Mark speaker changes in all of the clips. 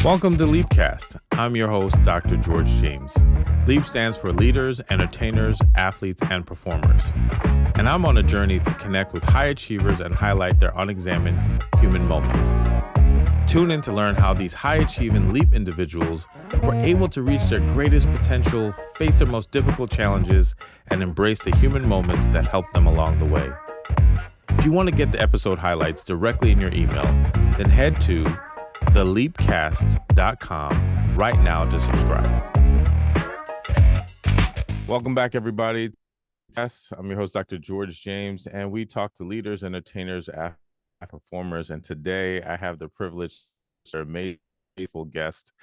Speaker 1: Welcome to LEAPCAST. I'm your host, Dr. George James. LEAP stands for Leaders, Entertainers, Athletes, and Performers. And I'm on a journey to connect with high achievers and highlight their unexamined human moments. Tune in to learn how these high-achieving LEAP individuals were able to reach their greatest potential, face their most difficult challenges, and embrace the human moments that helped them along the way. If you want to get the episode highlights directly in your email, then head to theleapcast.com right now to subscribe. Welcome back, everybody. Yes, I'm your host, Dr. George James, and we talk to leaders, entertainers, and performers. And today I have the privilege to a faithful guest,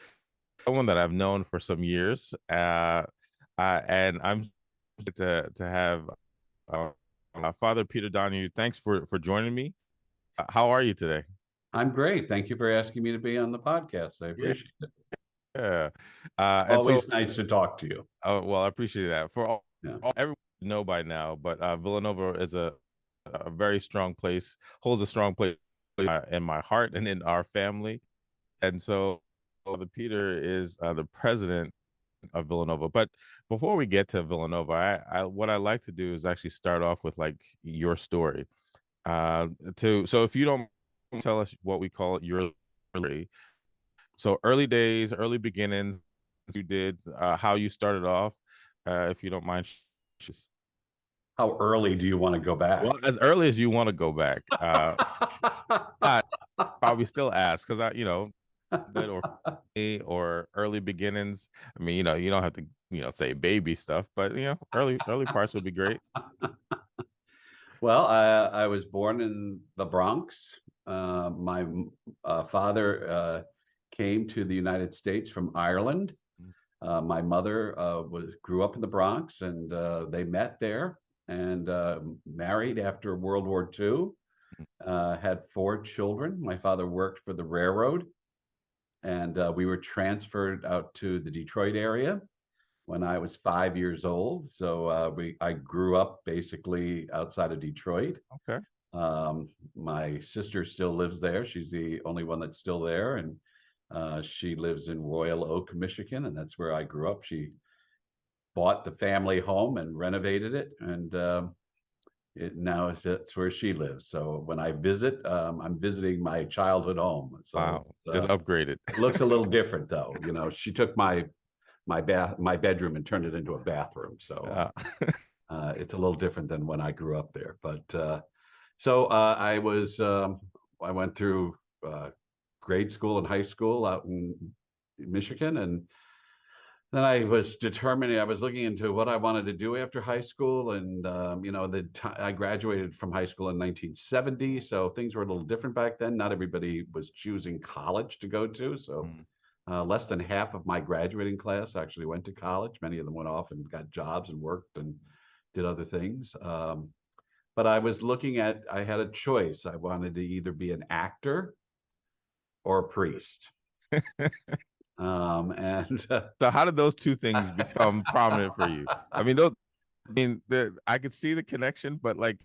Speaker 1: someone that I've known for some years, and I'm to have Father Peter Donohue. Thanks for joining me. How are you today?
Speaker 2: I'm great. Thank you for asking me to be on the podcast. I appreciate it.
Speaker 1: Yeah.
Speaker 2: Always nice to talk to you.
Speaker 1: Oh, well, I appreciate that. For everyone to know by now, but Villanova is a very strong place, holds a strong place in my heart and in our family. And so Father Peter is the president of Villanova. But before we get to Villanova, what I like to do is actually start off with like your story. So if you don't tell us what we call your story. So early days, early beginnings, you did, how you started off, if you don't mind.
Speaker 2: How early do you want to go back?
Speaker 1: Well, as early as you want to go back. But probably still ask because or early beginnings. I mean, you don't have to, say baby stuff, but early parts would be great.
Speaker 2: Well, I was born in the Bronx. My father came to the United States from Ireland. My mother grew up in the Bronx, and they met there and married after World War II. Had 4 children. My father worked for the railroad, and we were transferred out to the Detroit area when I was 5 years old. So I grew up basically outside of Detroit.
Speaker 1: Okay.
Speaker 2: My sister still lives there. She's the only one that's still there, and she lives in Royal Oak, Michigan, and that's where I grew up. She bought the family home and renovated it, and that's where she lives. So when I visit, I'm visiting my childhood home. So
Speaker 1: wow, just upgraded.
Speaker 2: It looks a little different, though. She took my bedroom and turned it into a bathroom. So it's a little different than when I grew up there. But I went through grade school and high school out in Michigan, and then I was looking into what I wanted to do after high school, and I graduated from high school in 1970, so things were a little different back then. Not everybody was choosing college to go to, so less than half of my graduating class actually went to college. Many of them went off and got jobs and worked and did other things. But I had a choice. I wanted to either be an actor or a priest. So
Speaker 1: how did those two things become prominent for you? I could see the connection, but like,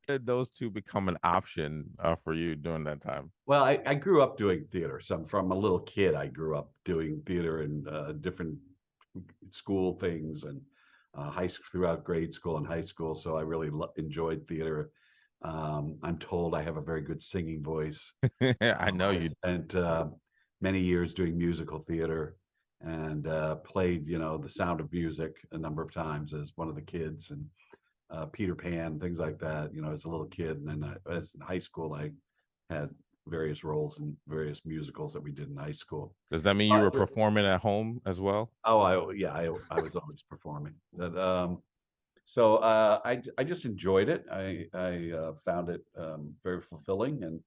Speaker 1: how did those two become an option for you during that time?
Speaker 2: Well, I grew up doing theater. So from a little kid, I grew up doing theater and different school things and throughout grade school and high school. So I really enjoyed theater. I'm told I have a very good singing voice.
Speaker 1: I know you.
Speaker 2: And many years doing musical theater, and played, The Sound of Music a number of times as one of the kids, and Peter Pan, things like that, as a little kid. And then as in high school, I had various roles in various musicals that we did in high school.
Speaker 1: Does that mean you were performing at home as well?
Speaker 2: Oh, I was always performing. So I just enjoyed it. I found it very fulfilling, and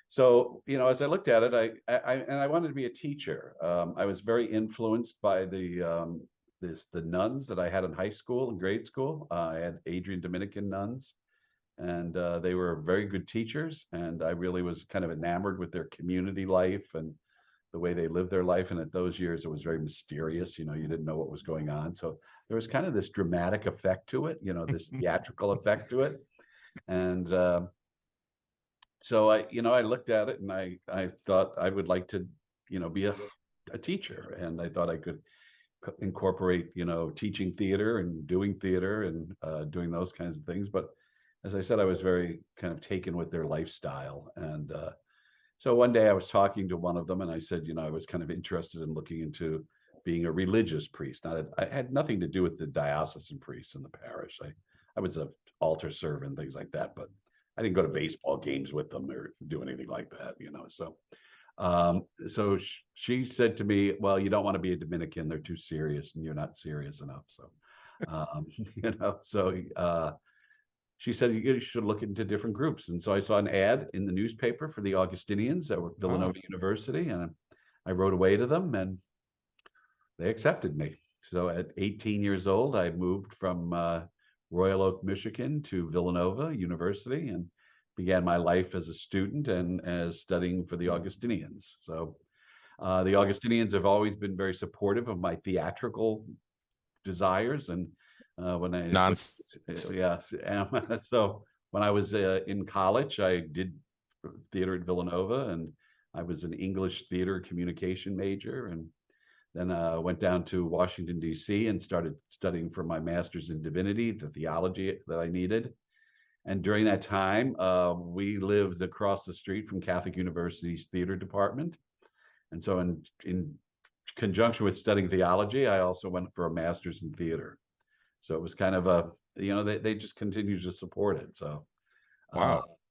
Speaker 2: so as I looked at it, I wanted to be a teacher. I was very influenced by the nuns that I had in high school and grade school. I had Adrian Dominican nuns, and they were very good teachers. And I really was kind of enamored with their community life and the way they lived their life. And at those years, it was very mysterious. You didn't know what was going on. So there was kind of this dramatic effect to it, this theatrical effect to it. And so I looked at it, and I thought I would like to be a teacher. And I thought I could incorporate, teaching theater and doing theater and doing those kinds of things. But as I said, I was very kind of taken with their lifestyle. And so one day I was talking to one of them and I said, I was kind of interested in looking into being a religious priest. Now, I had nothing to do with the diocesan priests in the parish. I was a altar server and things like that, but I didn't go to baseball games with them or do anything like that, So she said to me, well, you don't want to be a Dominican. They're too serious and you're not serious enough. So, she said, you should look into different groups. And so I saw an ad in the newspaper for the Augustinians that were Villanova University. And I wrote away to them and they accepted me. So at 18 years old, I moved from Royal Oak, Michigan to Villanova University and began my life as a student and as studying for the Augustinians. So the Augustinians have always been very supportive of my theatrical desires. And when I, so when I was in college, I did theater at Villanova, and I was an English theater communication major, and then went down to Washington, D.C. and started studying for my master's in divinity, the theology that I needed. And during that time, we lived across the street from Catholic University's theater department. And so in conjunction with studying theology, I also went for a master's in theater. So it was kind of they just continued to support it. So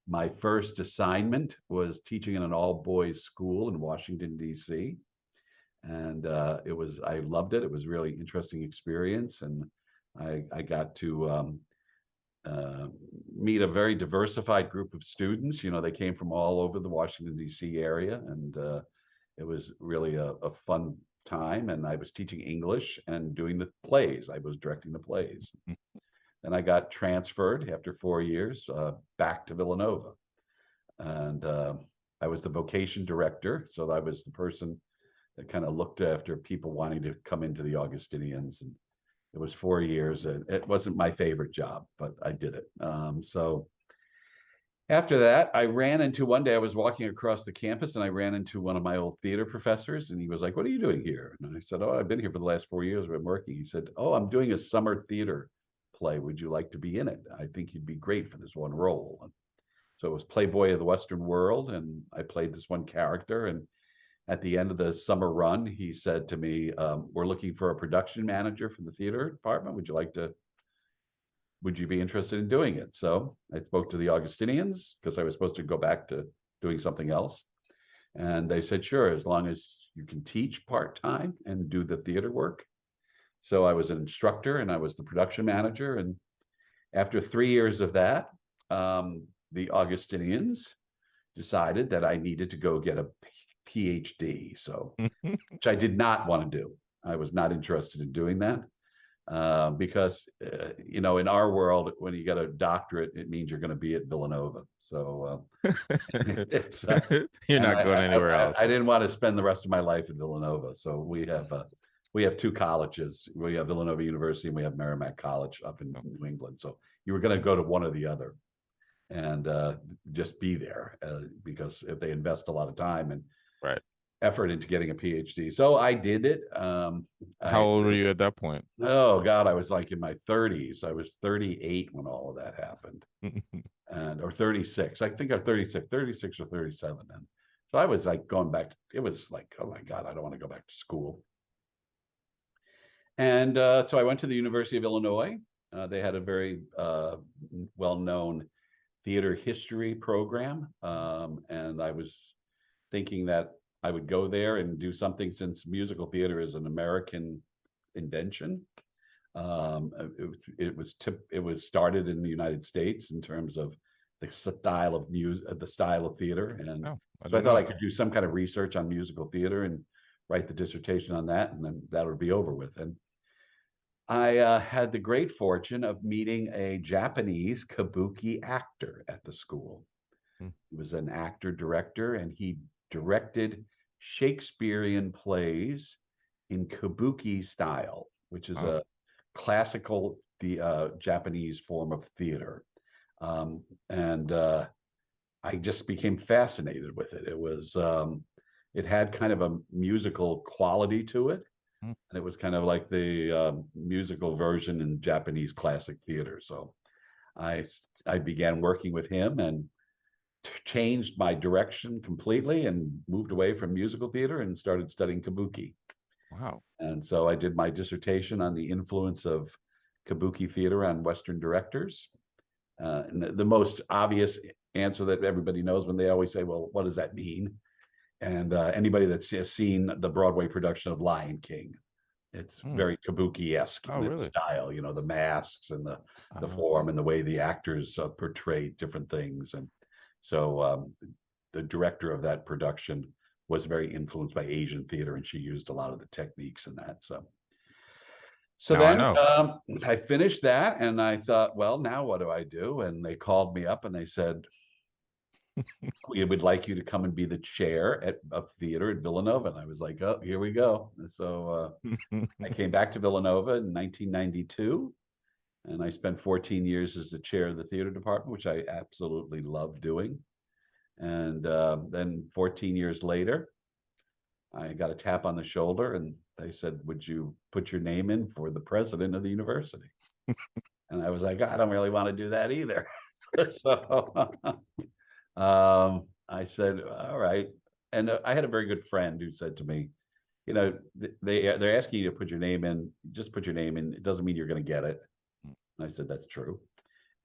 Speaker 2: my first assignment was teaching in an all-boys school in Washington, D.C. And I loved it. It was a really interesting experience. And I got to meet a very diversified group of students. They came from all over the Washington, D.C. area. And it was really a fun time. And I was teaching English and doing the plays. I was directing the plays. Then I got transferred after 4 years back to Villanova. And I was the vocation director. So I was the person that kind of looked after people wanting to come into the Augustinians. And it was 4 years. And it wasn't my favorite job, but I did it. So after that, one day I was walking across the campus and I ran into one of my old theater professors, and he was like, "What are you doing here?" And I said, "Oh, I've been here for the last 4 years. I've been working." He said, "Oh, I'm doing a summer theater play. Would you like to be in it? I think you'd be great for this one role." And so it was Playboy of the Western World, and I played this one character. And at the end of the summer run, he said to me, "We're looking for a production manager for the theater department. Would you be interested in doing it?" So I spoke to the Augustinians because I was supposed to go back to doing something else. And they said, "Sure, as long as you can teach part-time and do the theater work." So I was an instructor and I was the production manager. And after 3 years of that, the Augustinians decided that I needed to go get a PhD. So, which I did not want to do. I was not interested in doing that. Because in our world, when you get a doctorate, it means you're going to be at Villanova. So
Speaker 1: you're not going anywhere else.
Speaker 2: I didn't want to spend the rest of my life at Villanova. So we have two colleges. We have Villanova University and we have Merrimack College up in New England. So you were going to go to one or the other and just be there because if they invest a lot of time and effort into getting a PhD. So I did it.
Speaker 1: How old were you at that point?
Speaker 2: Oh God, I was like in my 30s. I was 38 when all of that happened. Or 36. I think I'm 36 or 37 then. So I was like going back it was like, oh my God, I don't want to go back to school. And so I went to the University of Illinois. They had a very well-known theater history program. And I was thinking that I would go there and do something, since musical theater is an American invention. It was started in the United States in terms of the style of music, the style of theater, and so I thought I could do some kind of research on musical theater and write the dissertation on that, and then that would be over with. And I had the great fortune of meeting a Japanese kabuki actor at the school. He was an actor director, and he directed Shakespearean plays in kabuki style, which is a classical Japanese form of theater. And I just became fascinated with it. It was it had kind of a musical quality to it.
Speaker 1: Mm.
Speaker 2: And it was kind of like the musical version in Japanese classic theater. So I began working with him and changed my direction completely and moved away from musical theater and started studying kabuki.
Speaker 1: Wow.
Speaker 2: And so I did my dissertation on the influence of kabuki theater on Western directors. And the most obvious answer that everybody knows when they always say, well, what does that mean? And anybody that's seen the Broadway production of Lion King, it's
Speaker 1: Mm.
Speaker 2: very kabuki-esque
Speaker 1: Oh,
Speaker 2: in its
Speaker 1: really?
Speaker 2: style, you know, the masks and the
Speaker 1: Okay.
Speaker 2: form and the way the actors portrayed different things. And so the director of that production was very influenced by Asian theater, and she used a lot of the techniques in that. So
Speaker 1: Now I
Speaker 2: then
Speaker 1: know.
Speaker 2: I finished that, and I thought, well, now what do I do? And they called me up and they said, we would like you to come and be the chair of theater at Villanova. And I was like, oh, here we go. So I came back to Villanova in 1992, and I spent 14 years as the chair of the theater department, which I absolutely love doing. And then 14 years later, I got a tap on the shoulder, and they said, would you put your name in for the president of the university? And I was like, I don't really want to do that either. So I said, all right. And I had a very good friend who said to me, you know, they're asking you to put your name in. Just put your name in. It doesn't mean you're going to get it. And I said, that's true.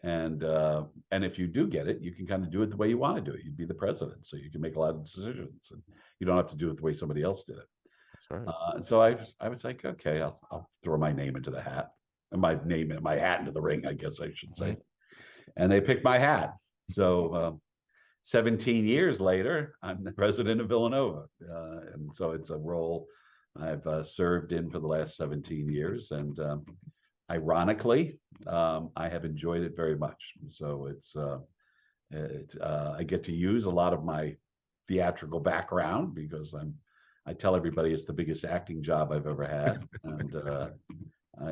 Speaker 2: And if you do get it, you can kind of do it the way you want to do it. You'd be the president, so you can make a lot of decisions, and you don't have to do it the way somebody else did it.
Speaker 1: That's right.
Speaker 2: And so I was like, okay, I'll throw my name into the hat, and my hat into the ring, I guess I should say. And they picked my hat. So 17 years later, I'm the president of Villanova, and so it's a role I've served in for the last 17 years, and ironically, I have enjoyed it very much. So I get to use a lot of my theatrical background because I tell everybody it's the biggest acting job I've ever had, and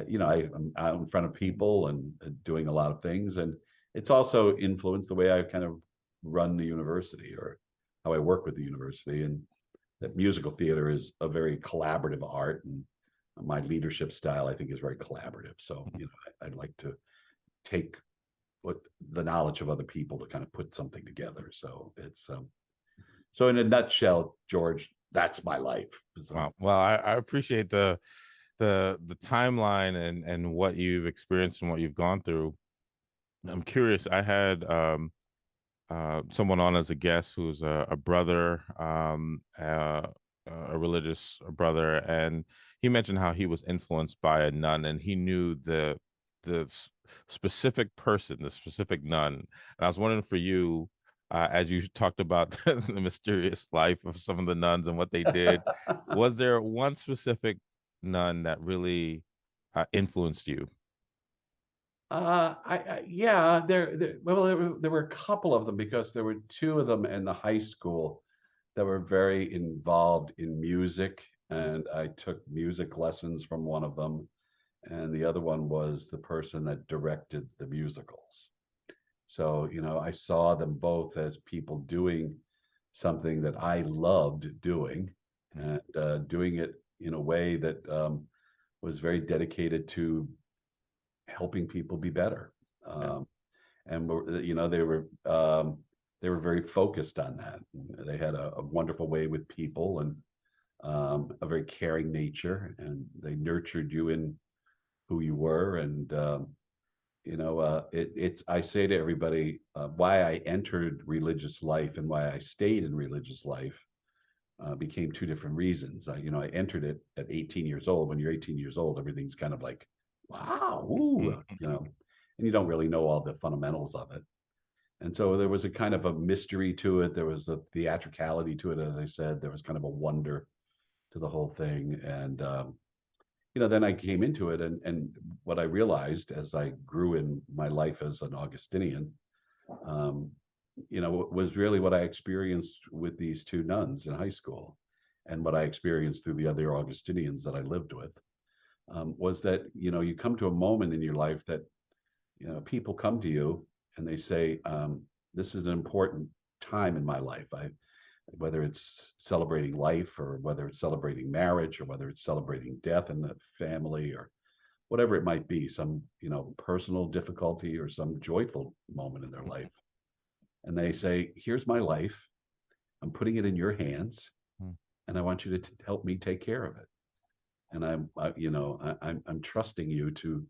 Speaker 2: you know, I'm out in front of people and doing a lot of things, and it's also influenced the way I kind of run the university or how I work with the university. And that musical theater is a very collaborative art, and my leadership style, I think, is very collaborative. So, you know, I'd like to take what the knowledge of other people to kind of put something together. So it's so in a nutshell, George, that's my life. So.
Speaker 1: Wow. Well, I appreciate the timeline and what you've experienced and what you've gone through. I'm curious. I had someone on as a guest who's a brother, a religious brother, and he mentioned how he was influenced by a nun, and he knew the specific person, the specific nun. And I was wondering for you, as you talked about the mysterious life of some of the nuns and what they did, was there one specific nun that really influenced you?
Speaker 2: Yeah, there were a couple of them because there were two of them in the high school that were very involved in music, and I took music lessons from one of them, and the other one was the person that directed the musicals. So, you know, I saw them both as people doing something that I loved doing, and doing it in a way that was very dedicated to helping people be better.
Speaker 1: Yeah.
Speaker 2: And you know, they were very focused on that. They had a wonderful way with people, and a very caring nature, and they nurtured you in who you were. And you know, it's I say to everybody why I entered religious life and why I stayed in religious life became two different reasons. You know, I entered it at 18 years old. When you're 18 years old, everything's kind of like, wow, ooh, you know, and you don't really know all the fundamentals of it. And so there was a kind of a mystery to it. There was a theatricality to it, as I said. There was kind of a wonder to the whole thing. And you know, then I came into it, and what I realized as I grew in my life as an Augustinian, um, you know, was really what I experienced with these two nuns in high school, and what I experienced through the other Augustinians that I lived with, was that, you know, you come to a moment in your life that, you know, people come to you and they say, this is an important time in my life. whether it's celebrating life or whether it's celebrating marriage or whether it's celebrating death in the family or whatever it might be, some, personal difficulty or some joyful moment in their life. And they say, here's my life. I'm putting it in your hands, and I want you to help me take care of it. And I'm trusting you to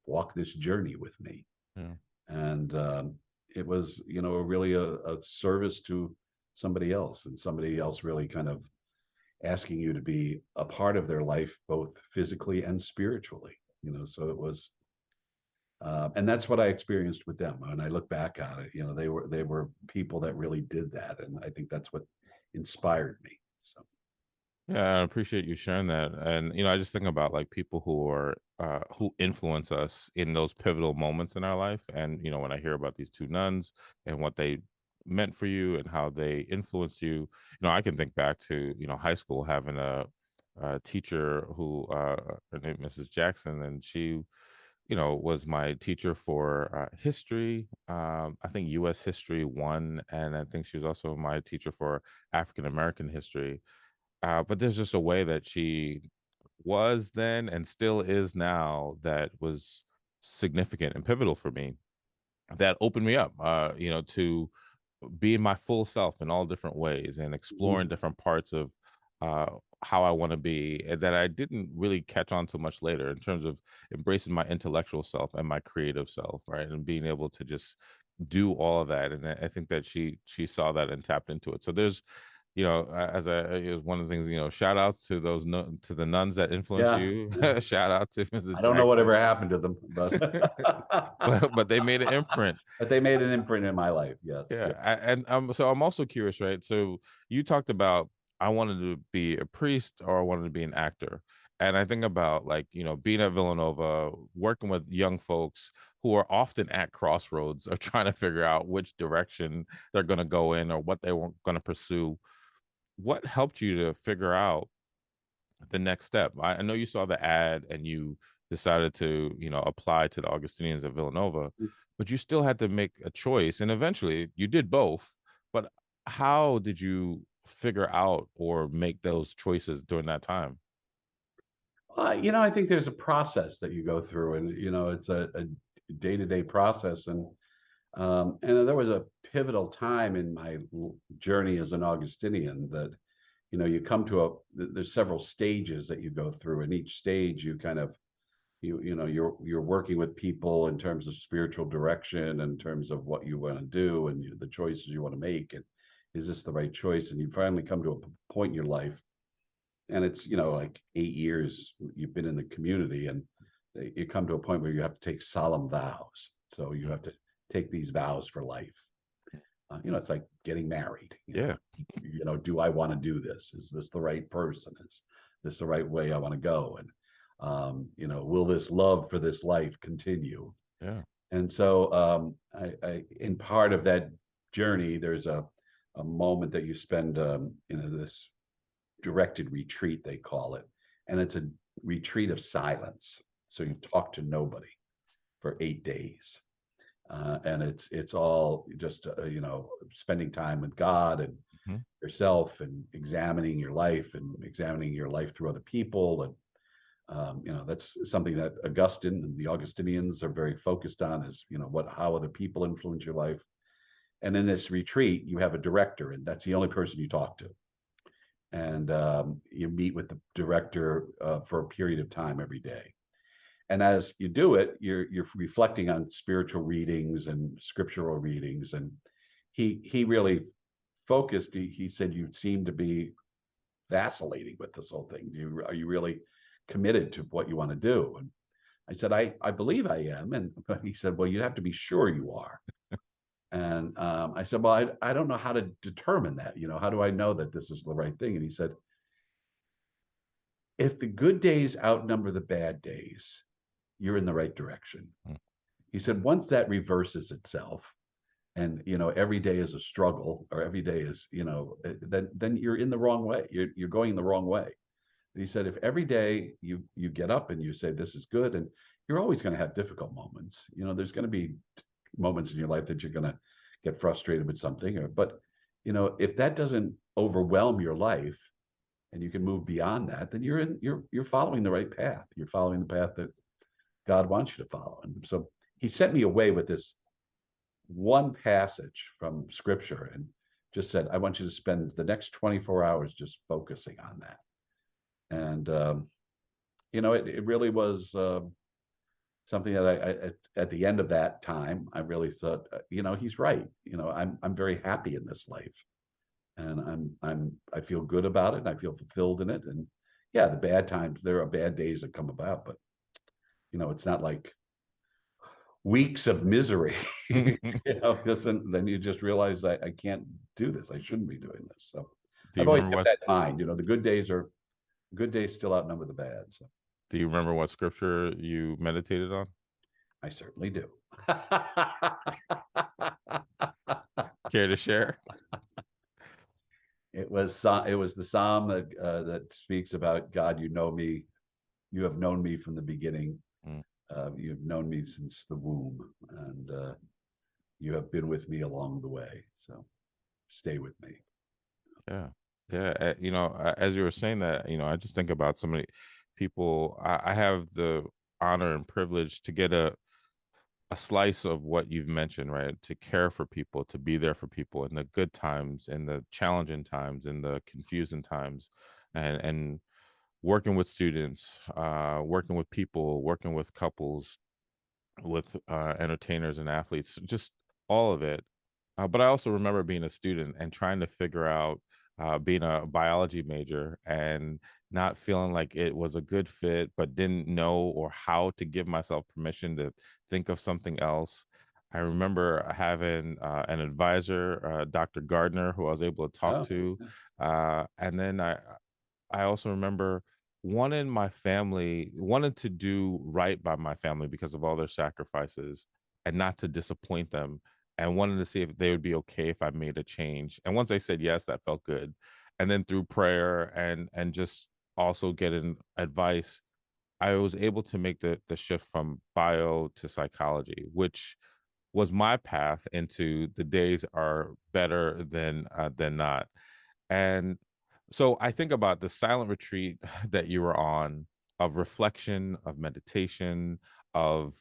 Speaker 2: walk this journey with me.
Speaker 1: Yeah.
Speaker 2: And it was, really a service to somebody else, and somebody else really kind of asking you to be a part of their life, both physically and spiritually. So it was, and that's what I experienced with them. When I look back at it, they were people that really did that, and I think that's what inspired me. So.
Speaker 1: Yeah, I appreciate you sharing that. And I just think about like people who are who influence us in those pivotal moments in our life. And when I hear about these two nuns and what they meant for you and how they influenced you, I can think back to high school, having a teacher who her name Mrs. Jackson, and she was my teacher for history. I think U.S. History 1, and I think she was also my teacher for African American history. But there's just a way that she was then and still is now that was significant and pivotal for me, that opened me up, to be my full self in all different ways and exploring different parts of uh, how I want to be, and that I didn't really catch on to much later, in terms of embracing my intellectual self and my creative self, right? And being able to just do all of that. And I think that she saw that and tapped into it. So there's, as it was one of the things, shout outs to to the nuns that influence
Speaker 2: Yeah,
Speaker 1: you.
Speaker 2: yeah.
Speaker 1: Shout out to Mrs.
Speaker 2: I don't know whatever
Speaker 1: Jackson.
Speaker 2: happened to them, but
Speaker 1: But they made an imprint.
Speaker 2: but they made an imprint in my life. Yes.
Speaker 1: Yeah,
Speaker 2: Yeah.
Speaker 1: and so I'm also curious, right? So you talked about, I wanted to be a priest or I wanted to be an actor, and I think about, like, being at Villanova, working with young folks who are often at crossroads or trying to figure out which direction they're going to go in or what they were going to pursue. What helped you to figure out the next step? I know you saw the ad and you decided to, apply to the Augustinians at Villanova, but you still had to make a choice. And eventually you did both. But how did you figure out or make those choices during that time?
Speaker 2: I think there's a process that you go through, and it's a day-to-day process, and there was a pivotal time in my journey as an Augustinian that you come to there's several stages that you go through, and each stage you kind of you're working with people in terms of spiritual direction, in terms of what you want to do, and the choices you want to make, and is this the right choice? And you finally come to a point in your life, and it's like 8 years you've been in the community, and you come to a point where you have to take solemn vows. So you have to take these vows for life. It's like getting married.
Speaker 1: Yeah.
Speaker 2: Do I want to do this? Is this the right person? Is this the right way I want to go? And will this love for this life continue?
Speaker 1: Yeah.
Speaker 2: And so I in part of that journey, there's a moment that you spend, this directed retreat, they call it, and it's a retreat of silence. So you talk to nobody for 8 days, and it's all just spending time with God and yourself, and examining your life through other people. And that's something that Augustine and the Augustinians are very focused on, is how other people influence your life. And in this retreat you have a director, and that's the only person you talk to. And you meet with the director for a period of time every day. And as you do it, you're reflecting on spiritual readings and scriptural readings. And he really focused. He said, you seem to be vacillating with this whole thing. Are you really committed to what you want to do? And I said, I believe I am. And he said, well, you have to be sure you are. And I said, well, I don't know how to determine that. How do I know that this is the right thing? And he said, if the good days outnumber the bad days, you're in the right direction. He said, once that reverses itself, and every day is a struggle, or every day is, then you're in the wrong way. You're going the wrong way. And he said, if every day you get up and you say, this is good, and you're always going to have difficult moments. There's going to be moments in your life that you're going to get frustrated with something, but if that doesn't overwhelm your life and you can move beyond that, then you're following the right path. You're following the path that God wants you to follow. And so he sent me away with this one passage from scripture and just said, I want you to spend the next 24 hours just focusing on that. And, it really was something that at the end of that time, I really thought, he's right. I'm very happy in this life, and I feel good about it, and I feel fulfilled in it. And yeah, the bad times, there are bad days that come about, but it's not like weeks of misery, because then you just realize I can't do this. I shouldn't be doing this. So
Speaker 1: Do
Speaker 2: I've
Speaker 1: you
Speaker 2: always
Speaker 1: remember
Speaker 2: kept
Speaker 1: what?
Speaker 2: that in mind. The good days still outnumber the bad. So
Speaker 1: Do you remember what scripture you meditated on?
Speaker 2: I certainly do.
Speaker 1: Care to share?
Speaker 2: It was the psalm that speaks about God. You know me. You have known me from the beginning.
Speaker 1: Mm,
Speaker 2: You've known me since the womb, and you have been with me along the way. So stay with me.
Speaker 1: yeah, yeah. As you were saying that, I just think about so many people. I have the honor and privilege to get a slice of what you've mentioned, right? To care for people, to be there for people in the good times, in the challenging times, in the confusing times, and working with students, working with people, working with couples, with entertainers and athletes, just all of it. But I also remember being a student and trying to figure out being a biology major and not feeling like it was a good fit, but didn't know or how to give myself permission to think of something else. I remember having an advisor, Dr. Gardner, who I was able to talk
Speaker 2: Oh,
Speaker 1: to. And then I also remember wanted to do right by my family because of all their sacrifices and not to disappoint them, and wanted to see if they would be okay if I made a change. And once they said yes, that felt good. And then through prayer and just also getting advice, I was able to make the shift from bio to psychology, which was my path into the days are better than not. And so I think about the silent retreat that you were on, of reflection, of meditation, of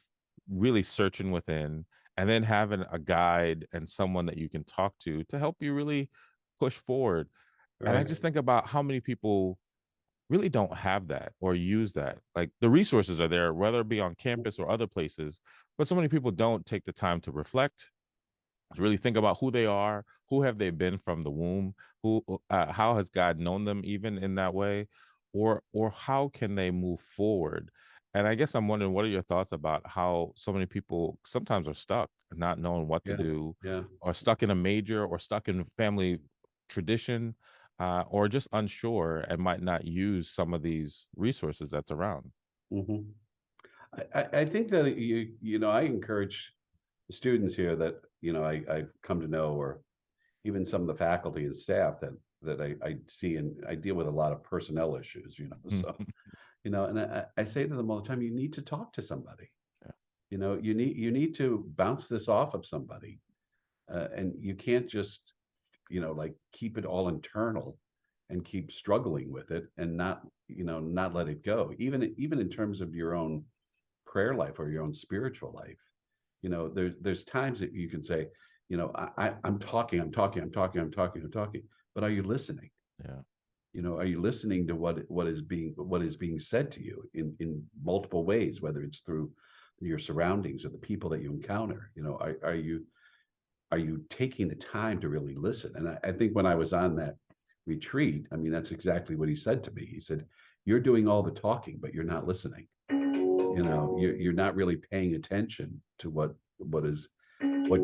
Speaker 1: really searching within, and then having a guide and someone that you can talk to help you really push forward. And I
Speaker 2: right.
Speaker 1: just think about how many people really don't have that or use that. Like the resources are there, whether it be on campus or other places, but so many people don't take the time to reflect, to really think about who they are, who have they been from the womb, who how has God known them even in that way, or how can they move forward. And I guess I'm wondering, what are your thoughts about how so many people sometimes are stuck not knowing what to
Speaker 2: Yeah.
Speaker 1: do,
Speaker 2: Yeah.
Speaker 1: or stuck in a major, or stuck in family tradition, or just unsure and might not use some of these resources that's around.
Speaker 2: Hmm. I think that I encourage the students here that I've come to know, or even some of the faculty and staff that I see, and I deal with a lot of personnel issues. So and I say to them all the time, you need to talk to somebody.
Speaker 1: Yeah.
Speaker 2: You need to bounce this off of somebody, and you can't just like keep it all internal and keep struggling with it and not let it go, even in terms of your own prayer life or your own spiritual life. There's times that you can say, I'm talking, but are you listening?
Speaker 1: Yeah.
Speaker 2: Are you listening to what is being said to you in multiple ways, whether it's through your surroundings or the people that you encounter? Are you taking the time to really listen? And I think when I was on that retreat, I mean, that's exactly what he said to me. He said, you're doing all the talking, but you're not listening. You're not really paying attention to what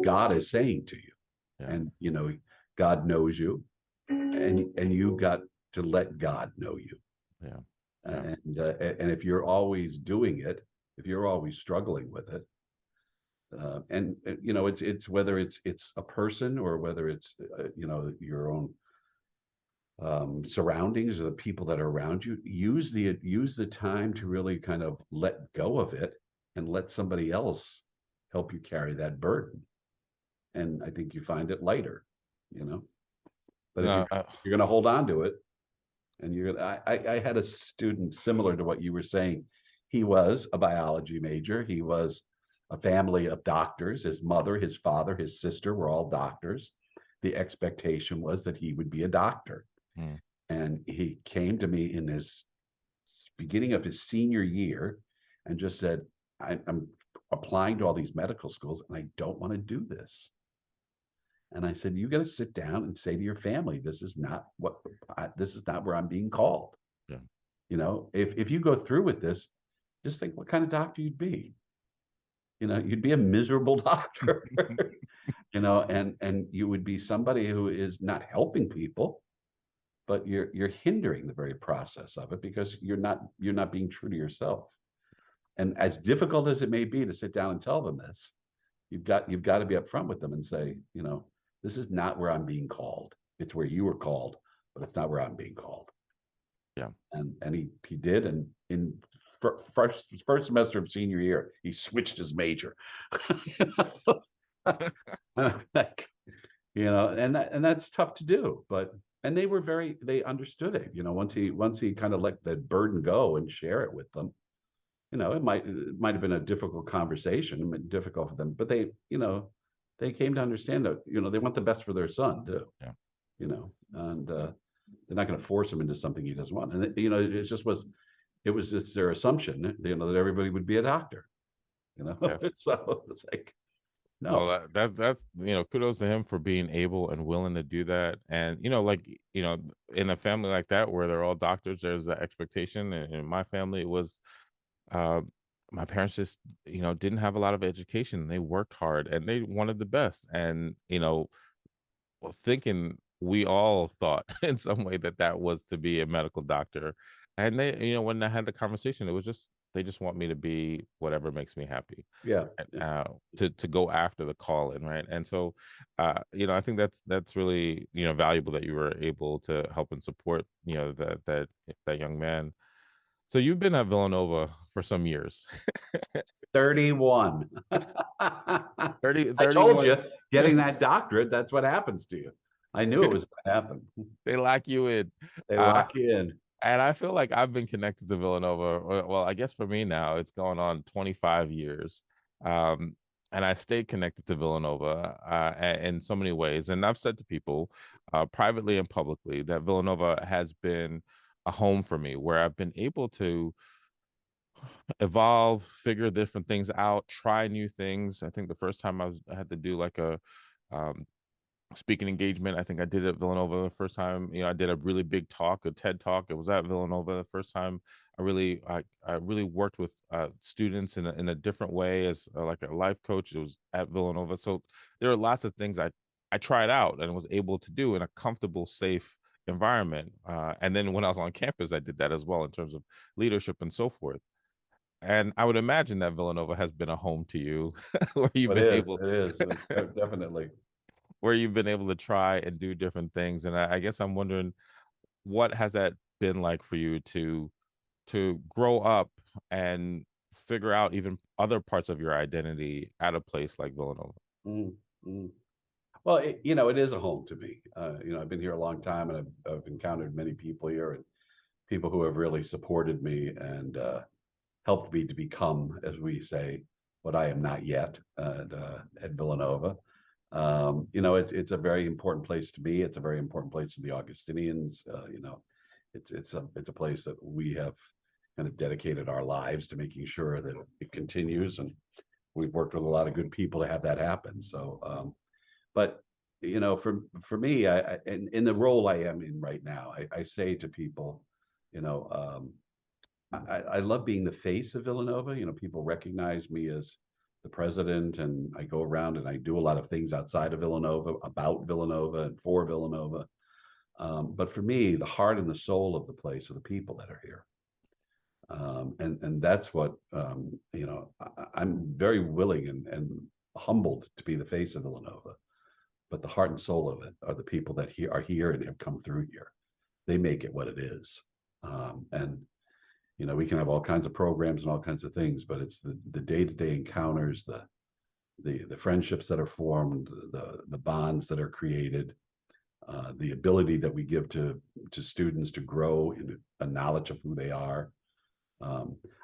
Speaker 2: God is saying to you.
Speaker 1: Yeah.
Speaker 2: And God knows you, and you've got to let God know you.
Speaker 1: Yeah. Yeah.
Speaker 2: And if you're always doing it, if you're always struggling with it, and it's whether it's a person or whether it's your own surroundings or the people that are around you, use the time to really kind of let go of it and let somebody else help you carry that burden. And I think you find it lighter. But if you're going to hold on to it, and you're gonna, I had a student similar to what you were saying. He was a biology major. He was a family of doctors. His mother, his father, his sister were all doctors. The expectation was that he would be a doctor.
Speaker 1: Mm.
Speaker 2: And he came to me in his beginning of his senior year and just said, I'm applying to all these medical schools and I don't want to do this. And I said, you got to sit down and say to your family, this is not where I'm being called.
Speaker 1: Yeah.
Speaker 2: You know, if you go through with this, just think what kind of doctor you'd be. You know, you'd be a miserable doctor. You know, and you would be somebody who is not helping people, but you're hindering the very process of it because you're not being true to yourself. And as difficult as it may be to sit down and tell them this, you've got to be upfront with them and say, you know, this is not where I'm being called. It's where you were called, but it's not where I'm being called.
Speaker 1: Yeah. And
Speaker 2: he did. And in first semester of senior year, he switched his major. Like, you know, and that's tough to do, and they understood it. You know, once he kind of let the burden go and share it with them, you know, it might have been a difficult conversation, difficult for them, but they, you know, they came to understand that, you know, they want the best for their son too.
Speaker 1: Yeah.
Speaker 2: You know, and they're not going to force him into something he doesn't want. And you know, it's their assumption, you know, that everybody would be a doctor. You know,
Speaker 1: yeah.
Speaker 2: So it's like, no.
Speaker 1: Well, that's you know, kudos to him for being able and willing to do that. And you know, like, you know, in a family like that where they're all doctors, there's that expectation. And in my family, it was my parents just, you know, didn't have a lot of education. They worked hard and they wanted the best. And you know, thinking we all thought in some way that was to be a medical doctor. And they, you know, when I had the conversation, it was just they just want me to be whatever makes me happy.
Speaker 2: Yeah.
Speaker 1: To go after the call-in, right? And so, you know, I think that's really, you know, valuable that you were able to help and support, you know, that young man. So you've been at Villanova for some years.
Speaker 2: 31.
Speaker 1: 30,
Speaker 2: I told
Speaker 1: 31.
Speaker 2: you, getting that doctorate, that's what happens to you. I knew it was going to happen.
Speaker 1: They lock you in.
Speaker 2: They lock you in.
Speaker 1: And I feel like I've been connected to Villanova. Well, I guess for me now, it's going on 25 years. And I stay connected to Villanova in so many ways. And I've said to people privately and publicly that Villanova has been a home for me where I've been able to evolve, figure different things out, try new things. I think the first time I had to do like a um, speaking engagement, I think I did it at Villanova the first time. You know, I did a really big talk, a TED talk. It was at Villanova the first time. I really worked with students in a different way as like a life coach. It was at Villanova. So there are lots of things I tried out and was able to do in a comfortable, safe environment. And then when I was on campus, I did that as well in terms of leadership and so forth. And I would imagine that Villanova has been a home to you, where you've been able.
Speaker 2: It is definitely.
Speaker 1: Where you've been able to try and do different things. And I guess I'm wondering, what has that been like for you to grow up and figure out even other parts of your identity at a place like Villanova?
Speaker 2: Mm-hmm. Well, you know, it is a home to me. You know, I've been here a long time, and I've encountered many people here, and people who have really supported me and helped me to become, as we say, what I am not yet at Villanova. You know, it's a very important place to be. It's a very important place to the Augustinians. You know, it's a place that we have kind of dedicated our lives to making sure that it continues, and we've worked with a lot of good people to have that happen. So, but you know, for me, in the role I am in right now, I say to people, you know, I love being the face of Villanova. You know, people recognize me as the president, and I go around and I do a lot of things outside of Villanova, about Villanova and for Villanova. But for me, the heart and the soul of the place are the people that are here. And that's what, you know, I'm very willing and humbled to be the face of Villanova. But the heart and soul of it are the people that are here and have come through here. They make it what it is. And you know, we can have all kinds of programs and all kinds of things, but it's the day-to-day encounters, the friendships that are formed, the bonds that are created, the ability that we give to students to grow in a knowledge of who they are.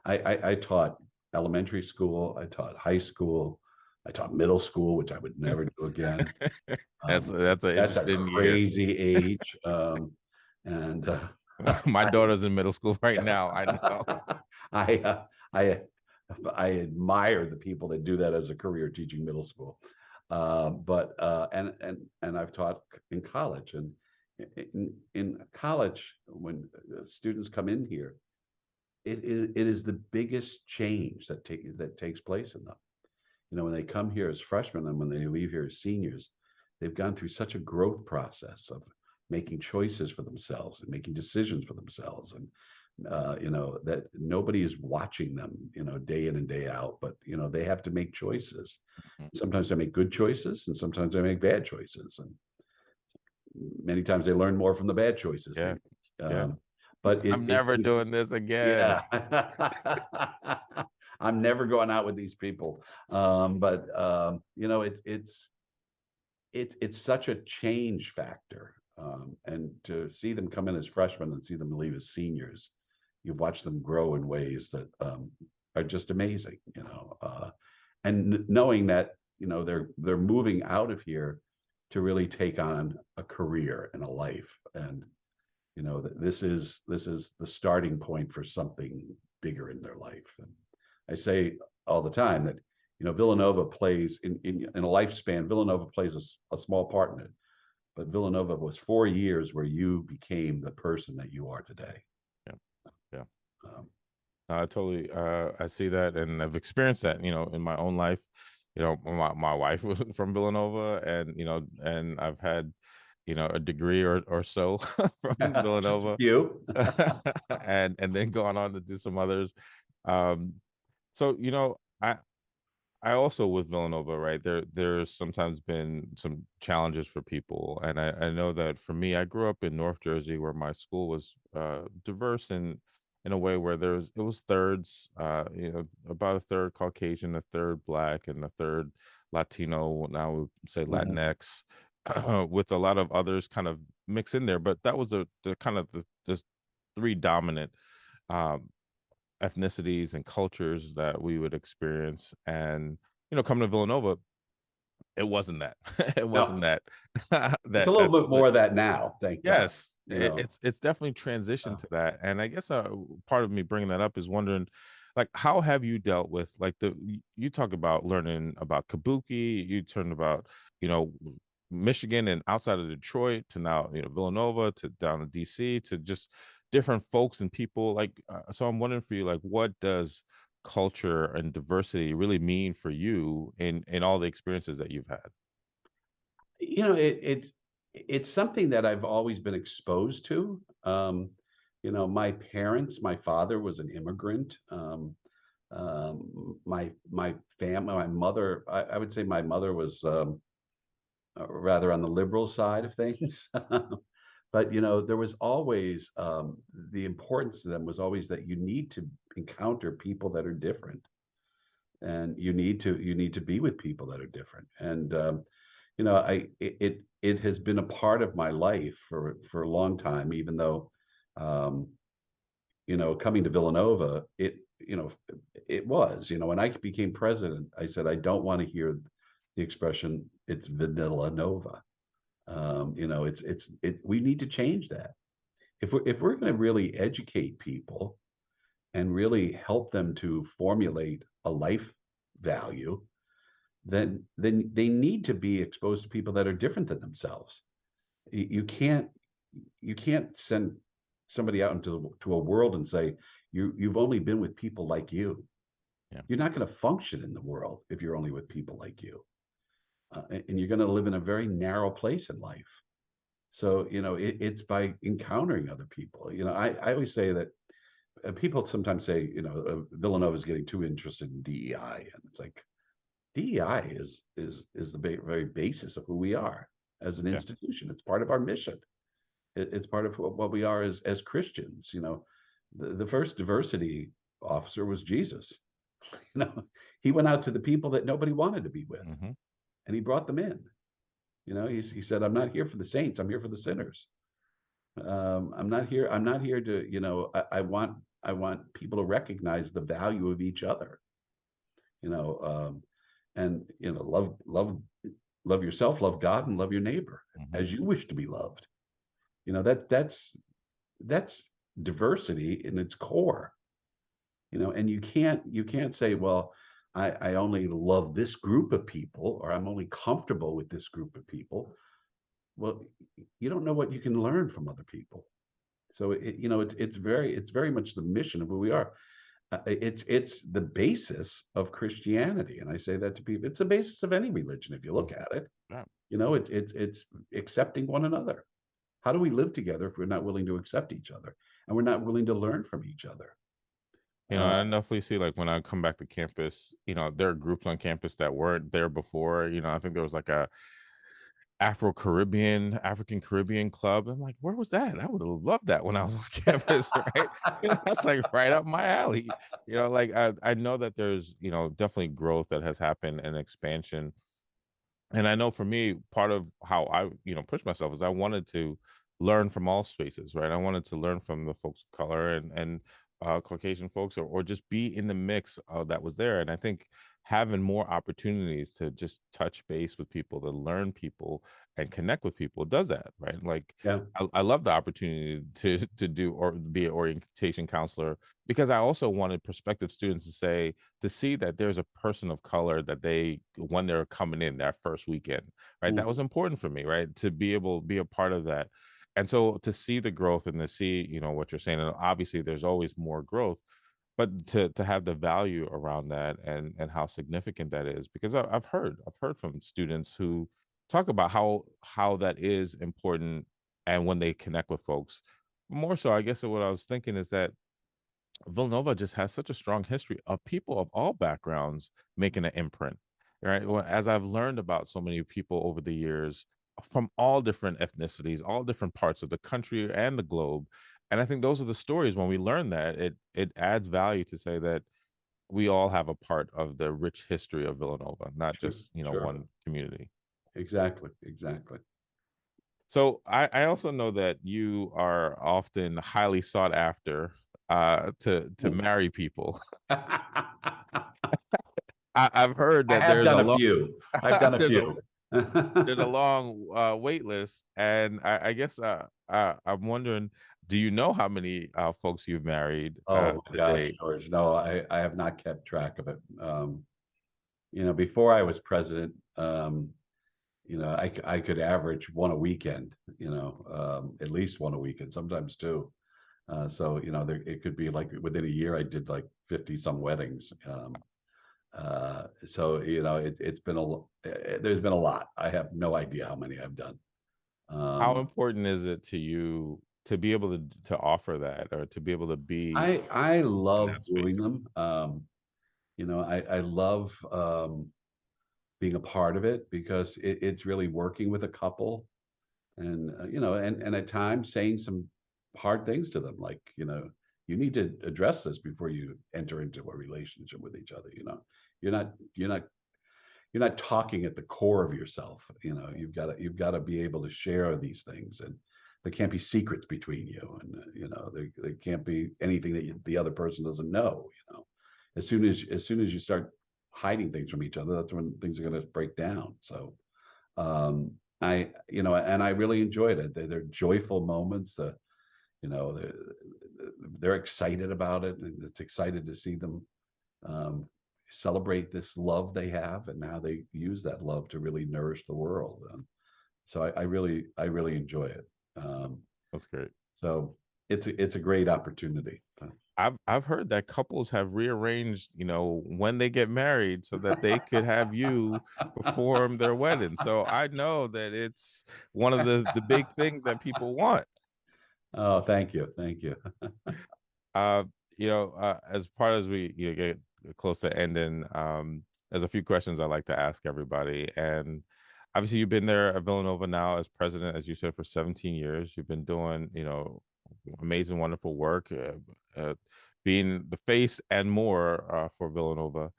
Speaker 2: I taught elementary school, I taught high school, I taught middle school, which I would never do again.
Speaker 1: That's an
Speaker 2: That's a
Speaker 1: interesting year.
Speaker 2: crazy age. And
Speaker 1: My daughter's in middle school right now. I know.
Speaker 2: I I admire the people that do that as a career, teaching middle school. And I've taught in college, and in college, when students come in here, it is the biggest change that takes place in them. You know, when they come here as freshmen and when they leave here as seniors, they've gone through such a growth process of making choices for themselves and making decisions for themselves. And, you know, that nobody is watching them, you know, day in and day out, but, you know, they have to make choices. Sometimes they make good choices and sometimes they make bad choices. And many times they learn more from the bad choices.
Speaker 1: Yeah. Yeah.
Speaker 2: But
Speaker 1: I'm never doing this again.
Speaker 2: Yeah. I'm never going out with these people. You know, it's such a change factor. And to see them come in as freshmen and see them leave as seniors, you've watched them grow in ways that are just amazing, you know. And knowing that, you know, they're moving out of here to really take on a career and a life. And you know, this is the starting point for something bigger in their life. And I say all the time that, you know, Villanova plays in a lifespan. Villanova plays a small part in it, but Villanova was 4 years where you became the person that you are today.
Speaker 1: Yeah, yeah. I totally, I see that, and I've experienced that, you know, in my own life. You know, my wife was from Villanova, and you know, and I've had, you know, a degree or so from Villanova,
Speaker 2: You
Speaker 1: and then gone on to do some others. So you know, I also with Villanova, right? There's sometimes been some challenges for people, and I know that for me, I grew up in North Jersey, where my school was diverse in a way where it was thirds, you know, about a third Caucasian, a third Black, and a third Latino. Now we say Latinx, with a lot of others kind of mix in there. But that was the kind of the three dominant um, ethnicities and cultures that we would experience. And you know, coming to Villanova, it wasn't that. It wasn't
Speaker 2: no,
Speaker 1: that
Speaker 2: it's a
Speaker 1: that
Speaker 2: little
Speaker 1: that
Speaker 2: bit
Speaker 1: split.
Speaker 2: more of that now, thank God.
Speaker 1: Yes,
Speaker 2: You know,
Speaker 1: it's definitely transitioned to that. And I guess part of me bringing that up is wondering, like, how have you dealt with like you talk about learning about Kabuki, you turn about, you know, Michigan and outside of Detroit to now, you know, Villanova to down to DC to just different folks and people. Like, so I'm wondering for you, like, what does culture and diversity really mean for you in all the experiences that you've had?
Speaker 2: you know, it's something that I've always been exposed to. You know, my parents, my father was an immigrant. My family, my mother, I would say my mother was rather on the liberal side of things. But you know, there was always the importance to them was always that you need to encounter people that are different, and you need to be with people that are different. And you know, it has been a part of my life for a long time, even though um, you know, coming to Villanova, you know, it was, you know, when I became president, I said, I don't want to hear the expression, it's vanilla nova. You know, we need to change that. If we're going to really educate people and really help them to formulate a life value, then they need to be exposed to people that are different than themselves. You can't send somebody out into to a world and say you've only been with people like you.
Speaker 1: Yeah.
Speaker 2: You're not going to function in the world if you're only with people like you, and you're going to live in a very narrow place in life. So you know, it's by encountering other people. You know, I always say that people sometimes say, you know, Villanova is getting too interested in DEI, and it's like DEI is the very basis of who we are as an
Speaker 1: Yeah.
Speaker 2: institution. It's part of our mission. It's part of what we are as Christians. You know, the first diversity officer was Jesus. You know, he went out to the people that nobody wanted to be with,
Speaker 1: Hmm.
Speaker 2: and he brought them in. He said, I'm not here for the saints. I'm here for the sinners. I'm not here to, I want people to recognize the value of each other, and, love yourself, love God, and love your neighbor as you wish to be loved. That's diversity in its core, and you can't say, well, I only love this group of people, or I'm only comfortable with this group of people. Well, you don't know what you can learn from other people. So it's very much the mission of who we are. It's the basis of Christianity, and I say that to people. It's the basis of any religion if you look at it.
Speaker 1: Yeah.
Speaker 2: It's accepting one another. How do we live together if we're not willing to accept each other, and we're not willing to learn from each other?
Speaker 1: I definitely see, like, when I come back to campus, there are groups on campus that weren't there before. I think there was like a African Caribbean club. I'm like, where was that? I would have loved that when I was on campus, right? That's like right up my alley. Like I know that there's, definitely growth that has happened and expansion. And I know for me, part of how I, push myself is I wanted to learn from all spaces, right? I wanted to learn from the folks of color and Caucasian folks, or just be in the mix that was there. And I think having more opportunities to just touch base with people, to learn people and connect with people does that, right? Like,
Speaker 2: Yeah.
Speaker 1: I love the opportunity to do or be an orientation counselor, because I also wanted prospective students to see that there's a person of color that when they're coming in that first weekend, right? That was important for me, right? To be able to be a part of that. And so to see the growth and to see, what you're saying, and obviously there's always more growth, but to have the value around that and how significant that is, because I've heard from students who talk about how that is important, and when they connect with folks. More so, I guess what I was thinking is that Villanova just has such a strong history of people of all backgrounds making an imprint, right? Well, as I've learned about so many people over the years from all different ethnicities, all different parts of the country and the globe. And I think those are the stories. When we learn that, it adds value to say that we all have a part of the rich history of Villanova, not just,
Speaker 2: Sure.
Speaker 1: one community.
Speaker 2: Exactly.
Speaker 1: So I also know that you are often highly sought after to marry people. I've heard
Speaker 2: I
Speaker 1: that
Speaker 2: have
Speaker 1: there's
Speaker 2: done
Speaker 1: a
Speaker 2: a
Speaker 1: long
Speaker 2: few. I've done a
Speaker 1: there's a
Speaker 2: few.
Speaker 1: there's a long wait list, and I guess I'm wondering, do you know how many folks you've married
Speaker 2: Oh my
Speaker 1: to
Speaker 2: gosh,
Speaker 1: date?
Speaker 2: George. No, I have not kept track of it. Before I was president, I could average one a weekend, at least one a weekend, sometimes two. So, it could be like within a year, I did like 50 some weddings. So, there's been a lot. I have no idea how many I've done.
Speaker 1: How important is it to you to be able to offer that, or to be able to be
Speaker 2: I
Speaker 1: in
Speaker 2: love
Speaker 1: that
Speaker 2: doing
Speaker 1: space?
Speaker 2: them. I love being a part of it, because it's really working with a couple, and and at times saying some hard things to them, like, you need to address this before you enter into a relationship with each other. You're not you're not you're not talking at the core of yourself. You've got to be able to share these things, and there can't be secrets between you, and there can't be anything that the other person doesn't know. As soon as you start hiding things from each other, that's when things are going to break down. So, and I really enjoyed it. They're joyful moments. They're excited about it, and it's excited to see them um, celebrate this love they have, and how they use that love to really nourish the world. So I really enjoy it.
Speaker 1: That's great.
Speaker 2: So it's a great opportunity.
Speaker 1: I've heard that couples have rearranged, when they get married so that they could have you perform their wedding. So I know that it's one of the big things that people want.
Speaker 2: Oh, thank you, thank you.
Speaker 1: Uh, as part as we get close to ending, there's a few questions I like to ask everybody. And obviously, you've been there at Villanova now as president, as you said, for 17 years. You've been doing, amazing, wonderful work, being the face and more for Villanova.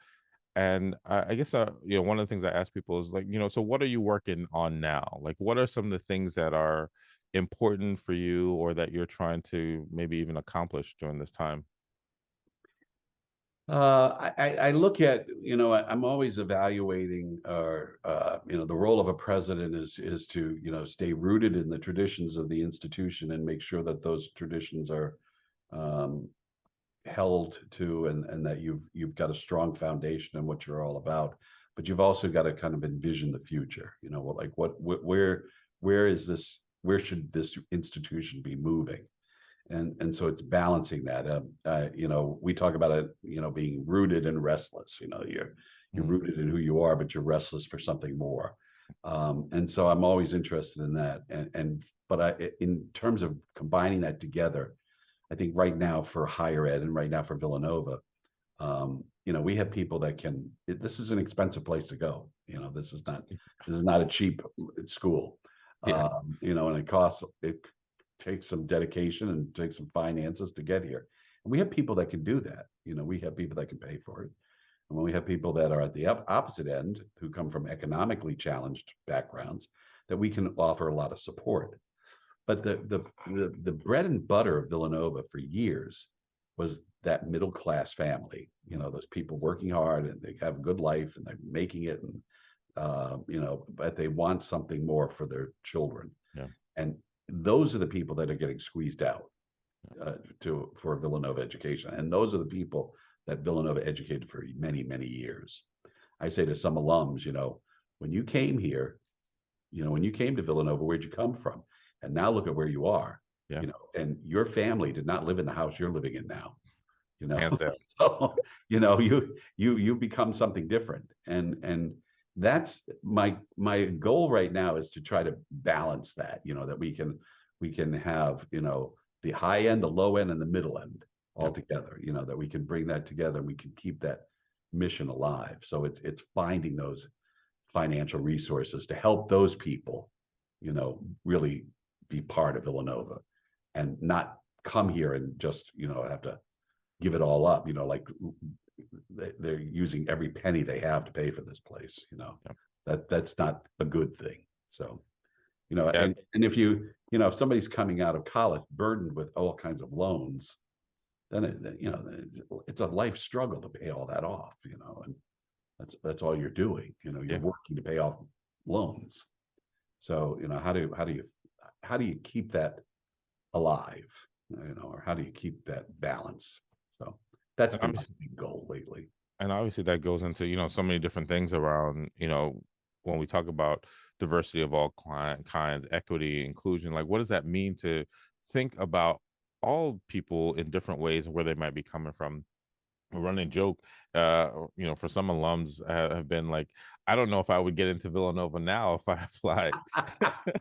Speaker 1: And I guess one of the things I ask people is like, so what are you working on now? Like, what are some of the things that are important for you, or that you're trying to maybe even accomplish during this time?
Speaker 2: I look at, I'm always evaluating, the role of a president is to, stay rooted in the traditions of the institution and make sure that those traditions are um, held to, and that you've got a strong foundation in what you're all about. But you've also got to kind of envision the future. Like where is this? Where should this institution be moving? And so it's balancing that. We talk about it, being rooted and restless. You're
Speaker 1: Mhm.
Speaker 2: rooted in who you are, but you're restless for something more. And so I'm always interested in that. But in terms of combining that together, I think right now for higher ed and right now for Villanova, we have people that can. This is an expensive place to go. This is not a cheap school.
Speaker 1: Yeah.
Speaker 2: And it takes some dedication and takes some finances to get here. And we have people that can do that. We have people that can pay for it. And when we have people that are at the opposite end who come from economically challenged backgrounds, that we can offer a lot of support. But the bread and butter of Villanova for years was that middle class family. Those people working hard and they have a good life and they're making it, and but they want something more for their children.
Speaker 1: Yeah.
Speaker 2: And those are the people that are getting squeezed out for Villanova education. And those are the people that Villanova educated for many, many years. I say to some alums, when you came here, when you came to Villanova, where'd you come from? And now look at where you are.
Speaker 1: Yeah.
Speaker 2: And your family did not live in the house you're living in now.
Speaker 1: Hands down.
Speaker 2: So you become something different. And that's my goal right now, is to try to balance that, that we can have, the high end, the low end, and the middle end all
Speaker 1: Yep.
Speaker 2: together, that we can bring that together and we can keep that mission alive. So it's finding those financial resources to help those people, really be part of Villanova and not come here and just, have to give it all up, like they're using every penny they have to pay for this place.
Speaker 1: Yep.
Speaker 2: That's not a good thing. So,
Speaker 1: Yeah.
Speaker 2: and if somebody's coming out of college burdened with all kinds of loans, then it's a life struggle to pay all that off, and that's all you're doing. You're
Speaker 1: Yeah.
Speaker 2: working to pay off loans. So, how do you keep that alive? Or how do you keep that balance? So that's
Speaker 1: And
Speaker 2: been my
Speaker 1: obviously,
Speaker 2: big goal lately.
Speaker 1: that goes into, so many different things around, when we talk about diversity of all kinds, equity, inclusion, like what does that mean to think about all people in different ways and where they might be coming from? A running joke, for some alums have been like, I don't know if I would get into Villanova now if I applied.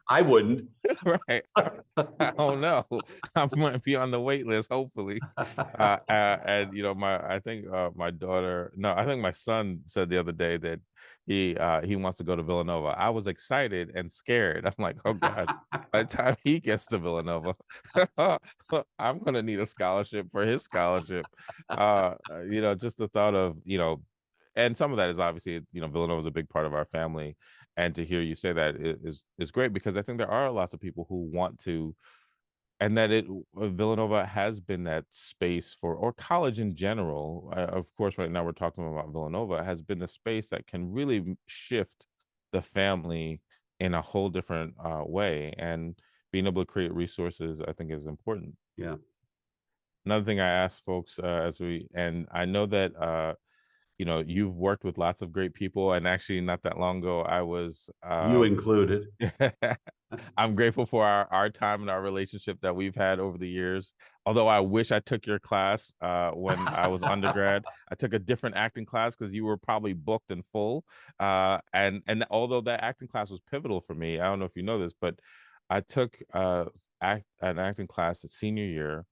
Speaker 2: I wouldn't.
Speaker 1: Right. I don't know. I might be on the wait list, hopefully. And I think my daughter, no, I think my son said the other day that he wants to go to Villanova. I was excited and scared. I'm like, oh God, by the time he gets to Villanova, I'm gonna need a scholarship for his scholarship. Just the thought of, and some of that is obviously, Villanova is a big part of our family, and to hear you say that is great, because I think there are lots of people who want to, and that Villanova has been that space for, or college in general. Of course, right now we're talking about Villanova, has been the space that can really shift the family in a whole different way, and being able to create resources, I think, is important.
Speaker 2: Yeah.
Speaker 1: Another thing I ask folks and I know that you've worked with lots of great people, and actually not that long ago I was
Speaker 2: You included.
Speaker 1: I'm grateful for our time and our relationship that we've had over the years. Although I wish I took your class when I was undergrad. I took a different acting class because you were probably booked and full. And although that acting class was pivotal for me, I don't know if you know this, but I took an acting class at senior year,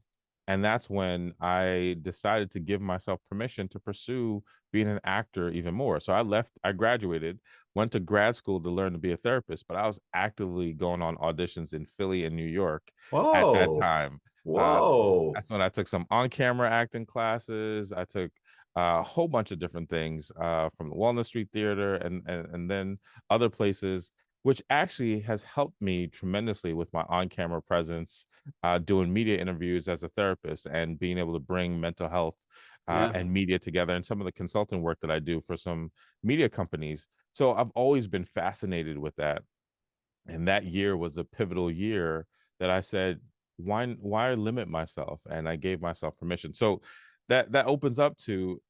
Speaker 1: and that's when I decided to give myself permission to pursue being an actor even more. So I graduated, went to grad school to learn to be a therapist, but I was actively going on auditions in Philly and New York at that
Speaker 2: Whoa.
Speaker 1: time.
Speaker 2: Whoa.
Speaker 1: That's when I took some on camera acting classes. I took a whole bunch of different things, from the Walnut Street Theater and then other places, which actually has helped me tremendously with my on-camera presence, doing media interviews as a therapist and being able to bring mental health
Speaker 2: Yeah.
Speaker 1: and media together, and some of the consulting work that I do for some media companies. So I've always been fascinated with that. And that year was a pivotal year that I said, why limit myself? And I gave myself permission. So that opens up to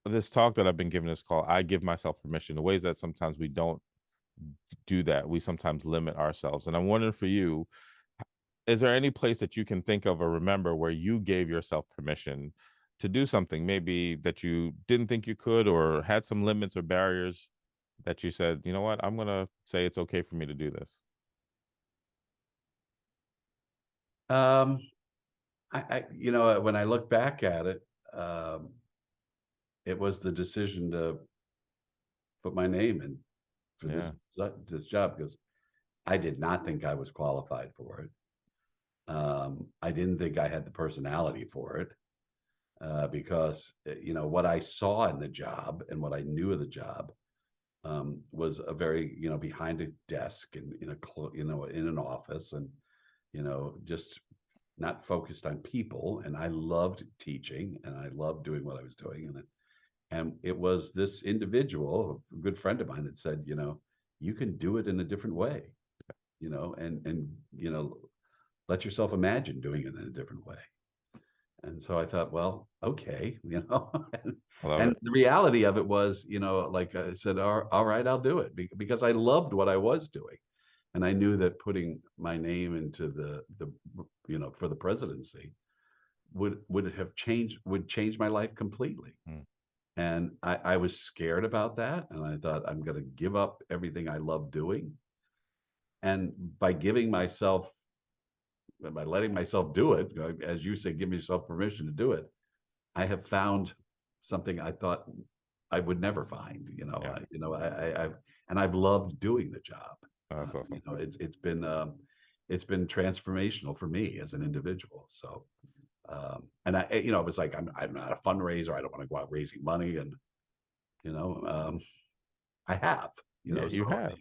Speaker 1: this talk that I've been giving, this call, I give myself permission. The ways that sometimes we don't do that, we sometimes limit ourselves. And I'm wondering for you, is there any place that you can think of or remember where you gave yourself permission to do something maybe that you didn't think you could, or had some limits or barriers that you said, you know what, I'm going to say it's okay for me to do this?
Speaker 2: Um, when I look back at it, it was the decision to put my name in for
Speaker 1: Yeah.
Speaker 2: this job, because I did not think I was qualified for it. I didn't think I had the personality for it, because what I saw in the job and what I knew of the job, was a very, behind a desk and in an office, and just not focused on people. And I loved teaching and I loved doing what I was doing. And it was this individual, a good friend of mine, that said, you can do it in a different way, and let yourself imagine doing it in a different way. And so I thought, well, okay,
Speaker 1: I love
Speaker 2: and
Speaker 1: it.
Speaker 2: the reality of it was, like I said, all right, I'll do it, because I loved what I was doing. And I knew that putting my name into for the presidency would change my life completely.
Speaker 1: Mm.
Speaker 2: And I was scared about that. And I thought, I'm going to give up everything I love doing. And by letting myself do it, as you say, give yourself permission to do it, I have found something I thought I would never find.
Speaker 1: Yeah.
Speaker 2: I've loved doing the job.
Speaker 1: Oh, that's awesome.
Speaker 2: It's been transformational for me as an individual. So, and it was like, I'm not a fundraiser. I don't want to go out raising money, and you know, um, I have,
Speaker 1: Yeah,
Speaker 2: so
Speaker 1: you have.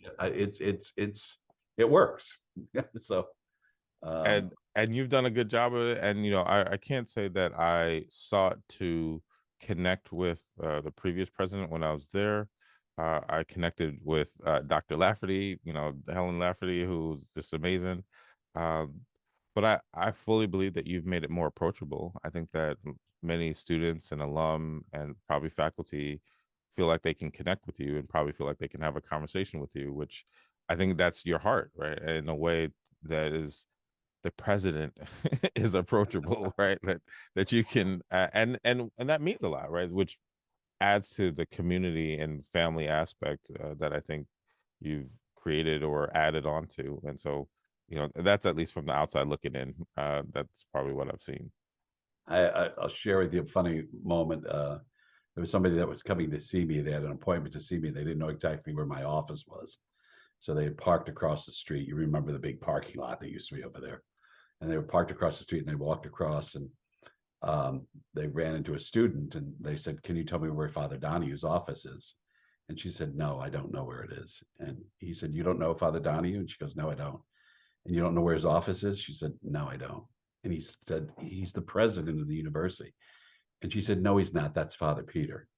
Speaker 2: it works. So,
Speaker 1: And you've done a good job of it. And I can't say that I sought to connect with the previous president when I was there. I connected with Dr. Lafferty, Helen Lafferty, who's just amazing. Um, but I fully believe that you've made it more approachable. I think that many students and alum and probably faculty feel like they can connect with you and probably feel like they can have a conversation with you, which I think that's your heart, right? In a way that is, the president is approachable, right? That you can, and that means a lot, right? Which adds to the community and family aspect that I think you've created or added onto. And so, that's, at least from the outside looking in, that's probably what I've seen.
Speaker 2: I'll share with you a funny moment. There was somebody that was coming to see me. They had an appointment to see me. They didn't know exactly where my office was. So they had parked across the street. You remember the big parking lot that used to be over there. And they were parked across the street, and they walked across, and they ran into a student, and they said, "Can you tell me where Father Donohue's office is?" And she said, "No, I don't know where it is." And he said, "You don't know Father Donohue?" And she goes, "No, I don't." "And you don't know where his office is?" She said, "No, I don't." And he said, "He's the president of the university." And she said, "No, he's not. That's Father Peter."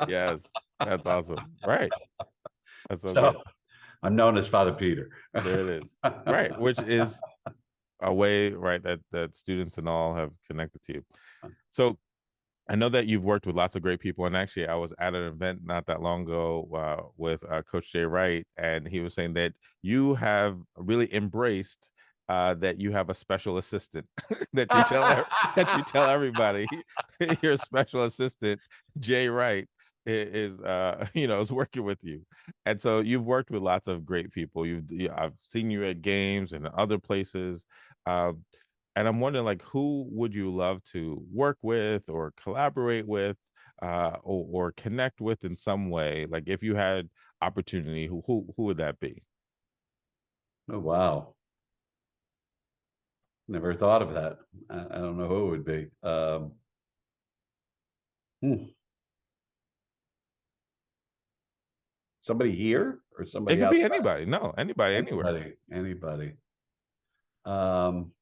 Speaker 1: Yes, that's awesome. Right. That's so
Speaker 2: So
Speaker 1: good.
Speaker 2: I'm known as Father Peter.
Speaker 1: There it is. Right. Which is a way, right, that students and all have connected to you. So I know that you've worked with lots of great people, and actually, I was at an event not that long ago with Coach Jay Wright, and he was saying that you have really embraced that you have a special assistant that you tell everybody your special assistant Jay Wright is working with you. And so you've worked with lots of great people. I've seen you at games and other places. Uh, and I'm wondering, like, who would you love to work with or collaborate with, or connect with in some way? Like, if you had opportunity, who would that be?
Speaker 2: Oh, wow. Never thought of that. I don't know who it would be. Somebody here or
Speaker 1: It
Speaker 2: somebody
Speaker 1: could be
Speaker 2: outside?
Speaker 1: anybody. No, anybody, anywhere.
Speaker 2: Anybody. Um,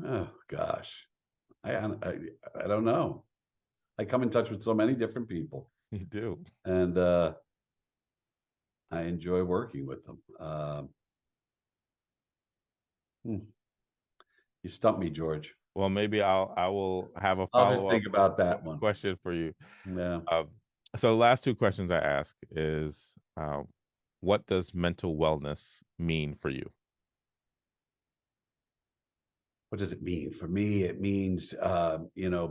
Speaker 2: oh gosh, I don't know. I come in touch with so many different people,
Speaker 1: You do.
Speaker 2: and I enjoy working with them. You stumped me, George.
Speaker 1: Well, maybe I will have a
Speaker 2: I'll just
Speaker 1: follow-up
Speaker 2: think about that one.
Speaker 1: question for you.
Speaker 2: Yeah.
Speaker 1: So the last two questions I ask is, what does mental wellness mean for you?
Speaker 2: What does it mean? For me, it means,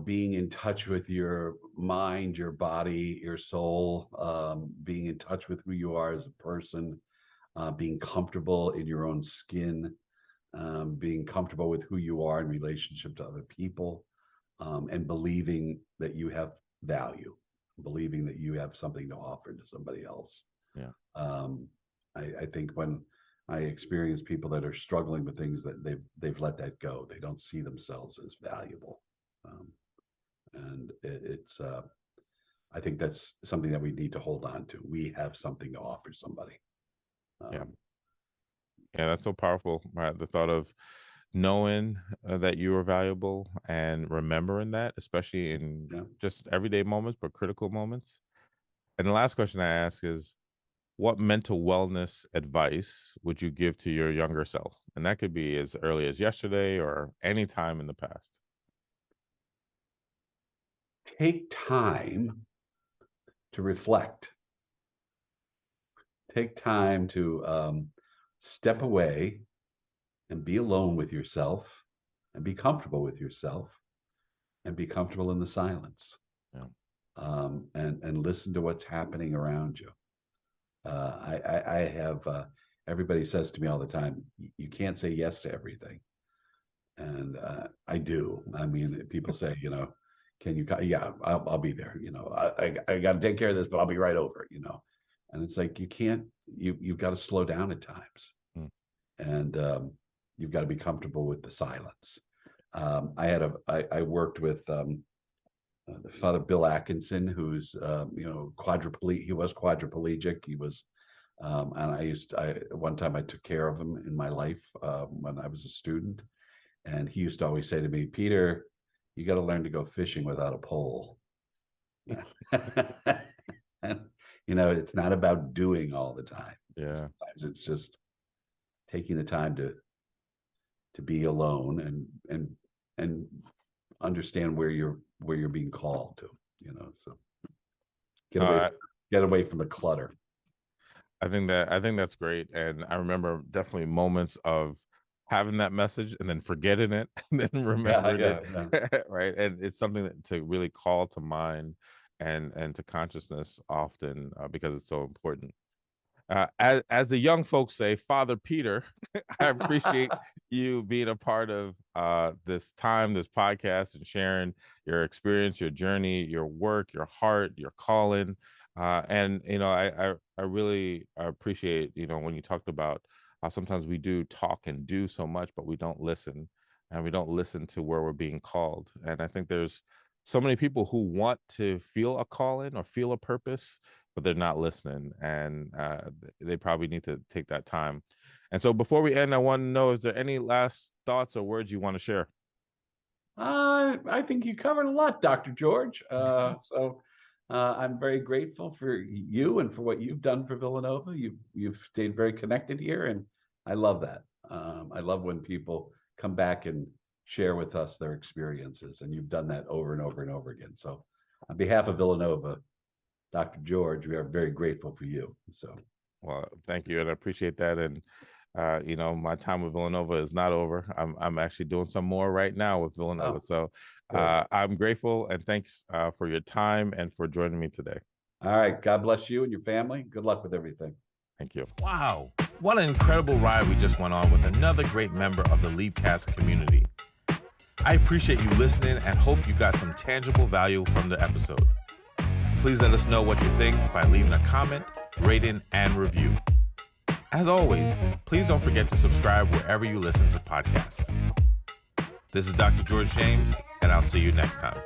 Speaker 2: being in touch with your mind, your body, your soul, being in touch with who you are as a person, being comfortable in your own skin, being comfortable with who you are in relationship to other people, and believing that you have value, believing that you have something to offer to somebody else.
Speaker 1: Yeah.
Speaker 2: I think when I experience people that are struggling with things, that they've let that go. They don't see themselves as valuable, and it's. I think that's something that we need to hold on to. We have something to offer somebody.
Speaker 1: Yeah. Yeah, that's so powerful, right? The thought of knowing that you are valuable and remembering that, especially in just everyday moments, but critical moments. And the last question I ask is, what mental wellness advice would you give to your younger self? And that could be as early as yesterday or any time in the past.
Speaker 2: Take time to reflect. Take time to step away and be alone with yourself and be comfortable with yourself and be comfortable in the silence.
Speaker 1: Yeah.
Speaker 2: And listen to what's happening around you. I have everybody says to me all the time, you can't say yes to everything, and I do. I mean, people say, can you? Yeah, I'll be there. I got to take care of this, but I'll be right over. And it's like you can't. You've got to slow down at times, and you've got to be comfortable with the silence. I worked with Father Bill Atkinson, who's quadriplegic. He was quadriplegic. He was, and one time I took care of him in my life when I was a student, and he used to always say to me, "Peter, you got to learn to go fishing without a pole." And, it's not about doing all the time.
Speaker 1: Yeah.
Speaker 2: Sometimes it's just taking the time to be alone and understand where you're being called to, so get away from the clutter.
Speaker 1: I think that's great. And I remember definitely moments of having that message and then forgetting it and then remembering it. Right. And it's something to really call to mind and to consciousness often, because it's so important. As the young folks say, Father Peter, I appreciate you being a part of this podcast, and sharing your experience, your journey, your work, your heart, your calling. And I really appreciate, when you talked about how sometimes we do talk and do so much, but we don't listen, and we don't listen to where we're being called. And I think there's so many people who want to feel a calling or feel a purpose, but they're not listening, and they probably need to take that time. And so before we end, I want to know, is there any last thoughts or words you want to share?
Speaker 2: I think you covered a lot, Dr. George. So I'm very grateful for you and for what you've done for Villanova. You've stayed very connected here, and I love that. I love when people come back and share with us their experiences, and you've done that over and over and over again. So on behalf of Villanova, Dr. George, we are very grateful for you. So,
Speaker 1: well, thank you, and I appreciate that. And my time with Villanova is not over. I'm actually doing some more right now with Villanova. So I'm grateful, and thanks for your time and for joining me today.
Speaker 2: All right. God bless you and your family. Good luck with everything.
Speaker 1: Thank you. Wow. What an incredible ride we just went on with another great member of the LEAPCAST community. I appreciate you listening and hope you got some tangible value from the episode. Please let us know what you think by leaving a comment, rating, and review. As always, please don't forget to subscribe wherever you listen to podcasts. This is Dr. George James, and I'll see you next time.